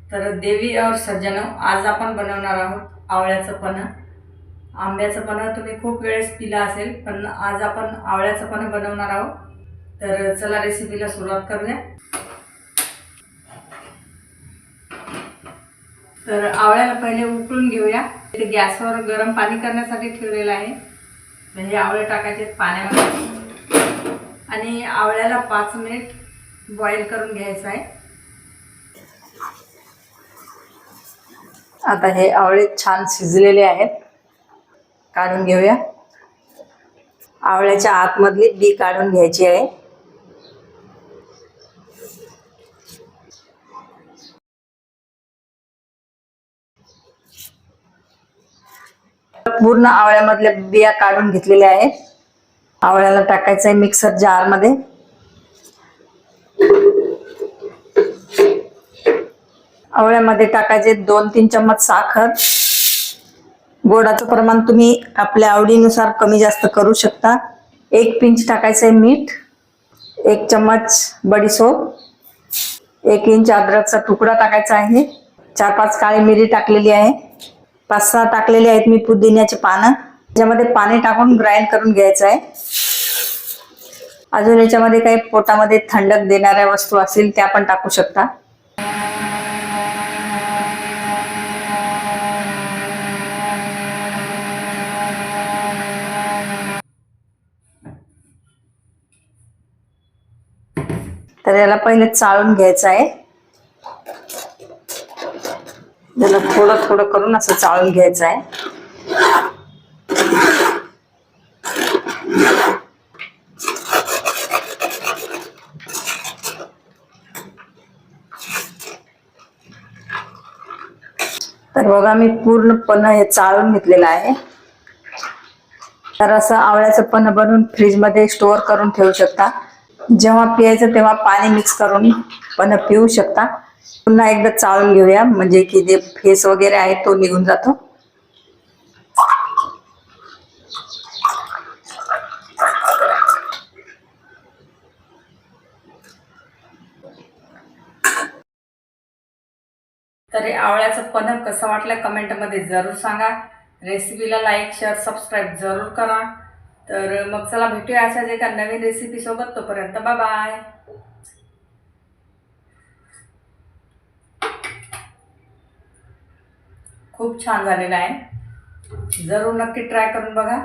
तर देवी और सज्जनो, आज आपण बनवणार आहोत आवळ्याचं पन्ह। आंब्याचं पन्ह तुम्ही खूप वेळेस पिला असेल, पण आज आपण आवळ्याचं पन्ह बनवणार आहोत। तर चला रेसिपीला सुरुवात करूया। तर आवळ्याला पहिले उकळून घेऊया। इथे गॅसवर गरम पाणी करण्यासाठी ठेवलेलं आहे। म्हणजे आवळे टाकायचे पाण्यामध्ये आणि आवळ्याला 5 मिनिट बॉईल करून घ्यायचं आहे। आता हे आवळे छान शिजलेले आहेत, काढून घेऊया। आवळ्याच्या आतमधली बी काढून घ्यायची आहे। पूर्ण आवळ्यामधल्या बिया काढून घेतलेल्या आहेत। आवळ्याला टाकायचं आहे मिक्सर जार मध्ये। आवळ्यामध्ये टाकायचे 2-3 चम्मच साखर। गोडाचं प्रमाण तुम्ही आपल्या आवडीनुसार कमी जास्त करू शकता। 1 पिंच टाकायचं आहे मीठ, 1 चम्मच बडीशेप, 1 इंच अद्रकचा तुकडा टाकायचा आहे, 4-5 काळी मिरी टाकलेली आहे, 5-6 टाकलेले आहेत मी पुदिन्याचे पानं। याच्यामध्ये पाणी टाकून ग्राइंड करून घ्यायचं आहे। अजून याच्यामध्ये काही पोटामध्ये थंडक देणाऱ्या वस्तू असतील त्या पण टाकू शकता। तर याला पहिले चाळून घ्यायचं आहे। याला थोडं थोडं करून असं चाळून घ्यायचं आहे। तर बघा मी पूर्ण पन्ह हे चाळून घेतलेलं आहे। तर असं आवळ्याचं पन्ह बनवून फ्रीज मध्ये स्टोअर करून ठेवू शकता। जेव्हा पियायचं तेव्हा पाणी मिक्स करून पन्ह पिऊ शकता। पुन्हा एकदा चाळून घेऊया, म्हणजे की जे फेस वगैरे आहे तो निघून जातो। तर आवळ्याचं पन्ह कसं वाटलं कमेंट मध्ये जरूर सांगा। रेसिपीला लाईक, शेअर, सबस्क्राईब जरूर करा। तर मग चला भेटूया अशाच एका नवीन रेसिपी सोबत। तोपर्यंत बाय बाय। खूप छान झालेला आहे, जरूर नक्की ट्राय करून बघा।